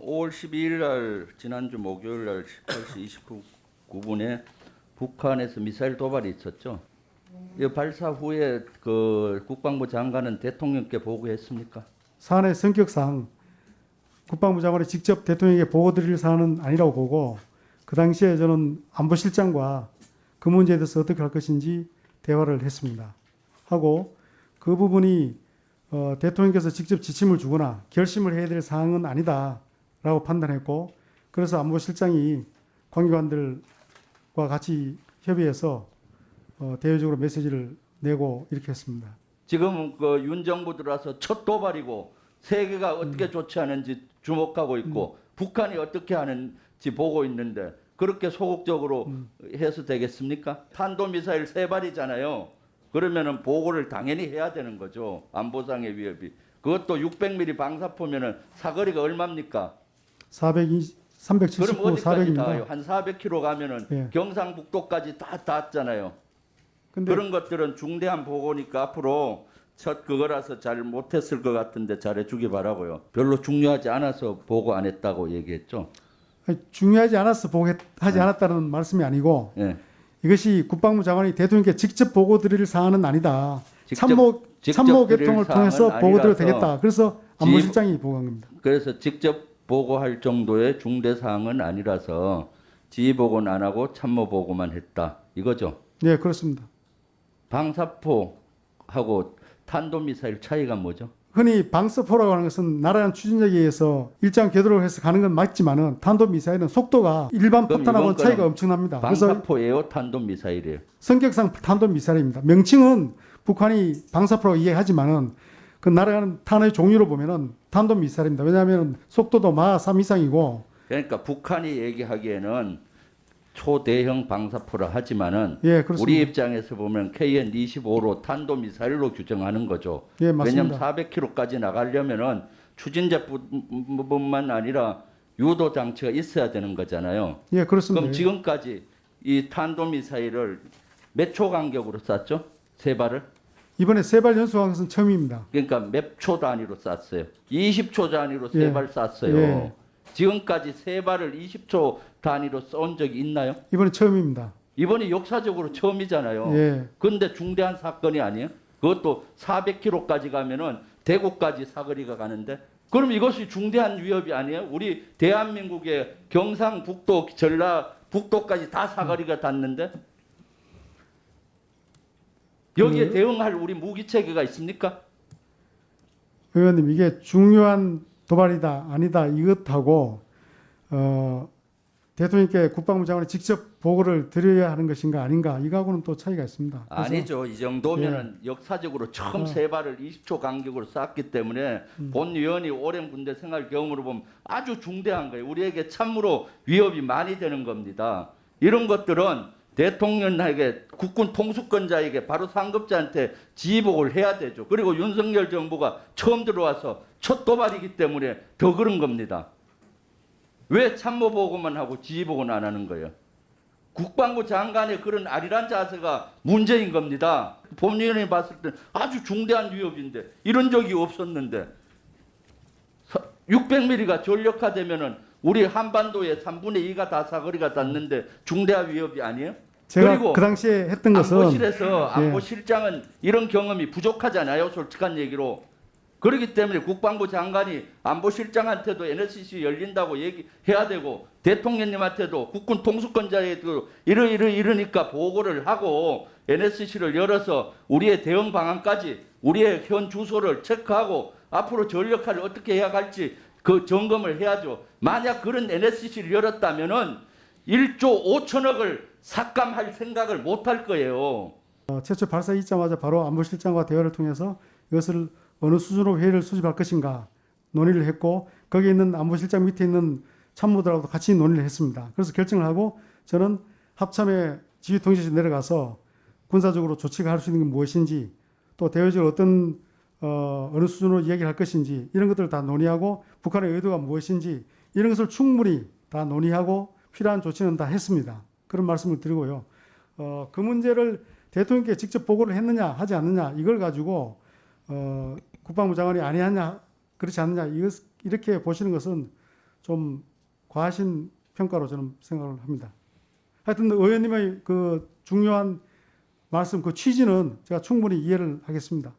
5월 12일 날 지난주 목요일 날 18시 29분에 북한에서 미사일 도발이 있었죠. 이 발사 후에 그 국방부 장관은 대통령께 보고했습니까? 사안의 성격상 국방부 장관이 직접 대통령에게 보고 드릴 사안은 아니라고 보고 그 당시에 저는 안보실장과 그 문제에 대해서 어떻게 할 것인지 대화를 했습니다. 하고 그 부분이 대통령께서 직접 지침을 주거나 결심을 해야 될 사항은 아니다라고 판단했고 그래서 안보실장이 관계관들과 같이 협의해서 대외적으로 메시지를 내고 이렇게 했습니다. 지금 그 윤 정부 들어와서 첫 도발이고 세계가 어떻게 조치하는지 주목하고 있고 북한이 어떻게 하는지 보고 있는데 그렇게 소극적으로 해서 되겠습니까? 탄도미사일 3발이잖아요. 그러면은 보고를 당연히 해야 되는 거죠. 안보상의 위협이. 그것도 600mm 방사포면은 사거리가 얼마입니까? 379, 그럼 어디까지 닿아요? 400입니다. 한 400km 가면은 예. 경상북도까지 다 닿았잖아요. 근데 그런 것들은 중대한 보고니까 앞으로 첫 그거라서 잘 못했을 것 같은데 잘해주기 바라고요. 별로 중요하지 않아서 보고 안 했다고 얘기했죠. 아니, 중요하지 않아서 보고하지 않았다는 말씀이 아니고 예. 이것이 국방부 장관이 대통령께 직접 보고 드릴 사안은 아니다. 직접 참모 드릴 계통을 사항은 통해서 보고 드려도 아니라서 되겠다. 그래서 안보실장이 보고한 겁니다. 그래서 직접 보고할 정도의 중대 사항은 아니라서 지휘 보고는 안 하고 참모 보고만 했다. 이거죠. 네, 그렇습니다. 방사포하고 탄도미사일 차이가 뭐죠? 흔히 방사포라고 하는 것은 나라의 추진력에 의해서 일정 궤도를 해서 가는 건 맞지만은 탄도미사일은 속도가 일반 그럼 포탄하고는 이번 차이가 거는 엄청납니다. 그래서 방사포예요, 탄도미사일이에요. 성격상 탄도미사일입니다. 명칭은 북한이 방사포라고 이해하지만은 그 날아가는 탄의 종류로 보면은 탄도미사일입니다. 왜냐하면 속도도 마 3 이상이고 그러니까 북한이 얘기하기에는 초대형 방사포라 하지만은 예, 그렇습니다. 우리 입장에서 보면 KN-25로 탄도미사일로 규정하는 거죠. 예, 맞습니다. 왜냐하면 400km까지 나가려면은 추진제뿐만 아니라 유도 장치가 있어야 되는 거잖아요. 예, 그렇습니다. 그럼 지금까지 이 탄도미사일을 몇 초 간격으로 쐈죠? 3발을? 이번에 3발 연수한 것은 처음입니다. 그러니까 몇 초 단위로 쐈어요? 20초 단위로 예. 3발 쐈어요. 예. 지금까지 3발을 20초 단위로 쏜 적이 있나요? 이번에 처음입니다. 이번이 역사적으로 처음이잖아요. 예. 근데 중대한 사건이 아니에요? 그것도 400km까지 가면은 대구까지 사거리가 가는데 그럼 이것이 중대한 위협이 아니에요? 우리 대한민국의 경상북도, 전라북도까지 다 사거리가 닿는데 여기에 대응할 우리 무기 체계가 있습니까? 의원님, 이게 중요한 도발이다 아니다 이것하고 대통령께 국방부 장관이 직접 보고를 드려야 하는 것인가 아닌가 이거하고는 또 차이가 있습니다. 그래서 아니죠. 이 정도면은 역사적으로 처음 3발을 20초 간격으로 쐈기 때문에 본 위원이 오랜 군대 생활 경험으로 보면 아주 중대한 거예요. 우리에게 참으로 위협이 많이 되는 겁니다. 이런 것들은 대통령에게 국군 통수권자에게 바로 상급자한테 지휘복을 해야 되죠. 그리고 윤석열 정부가 처음 들어와서 첫 도발이기 때문에 더 그런 겁니다. 왜 참모보고만 하고 지휘보고는 안 하는 거예요? 국방부 장관의 그런 아리란 자세가 문제인 겁니다. 본위원이 봤을 때 아주 중대한 위협인데 이런 적이 없었는데 600mm가 전력화되면은 우리 한반도의 3분의 2가 다 사거리가 닿는데 중대한 위협이 아니에요? 제가 그리고 그 당시에 했던 것은 안보실에서 예. 안보실장은 이런 경험이 부족하잖아요. 솔직한 얘기로. 그렇기 때문에 국방부 장관이 안보실장한테도 NSC 열린다고 얘기해야 되고 대통령님한테도 국군 통수권자에도 이러니까 보고를 하고 NSC를 열어서 우리의 대응 방안까지 우리의 현 주소를 체크하고 앞으로 전력화를 어떻게 해야 할지 그 점검을 해야죠. 만약 그런 NSC를 열었다면은 1조 5천억을 삭감할 생각을 못 할 거예요. 최초 발사 있자마자 바로 안보실장과 대화를 통해서 이것을 어느 수준으로 회의를 수집할 것인가 논의를 했고 거기에 있는 안보실장 밑에 있는 참모들하고도 같이 논의를 했습니다. 그래서 결정을 하고 저는 합참의 지휘통제실에 내려가서 군사적으로 조치가 할 수 있는 게 무엇인지 또 대외적으로 어떤 어느 수준으로 이야기를 할 것인지 이런 것들을 다 논의하고 북한의 의도가 무엇인지 이런 것을 충분히 다 논의하고 필요한 조치는 다 했습니다. 그런 말씀을 드리고요. 그 문제를 대통령께 직접 보고를 했느냐 하지 않느냐 이걸 가지고 국방부 장관이 아니하냐 그렇지 않느냐 이렇게 보시는 것은 좀 과하신 평가로 저는 생각을 합니다. 하여튼 의원님의 그 중요한 말씀 그 취지는 제가 충분히 이해를 하겠습니다.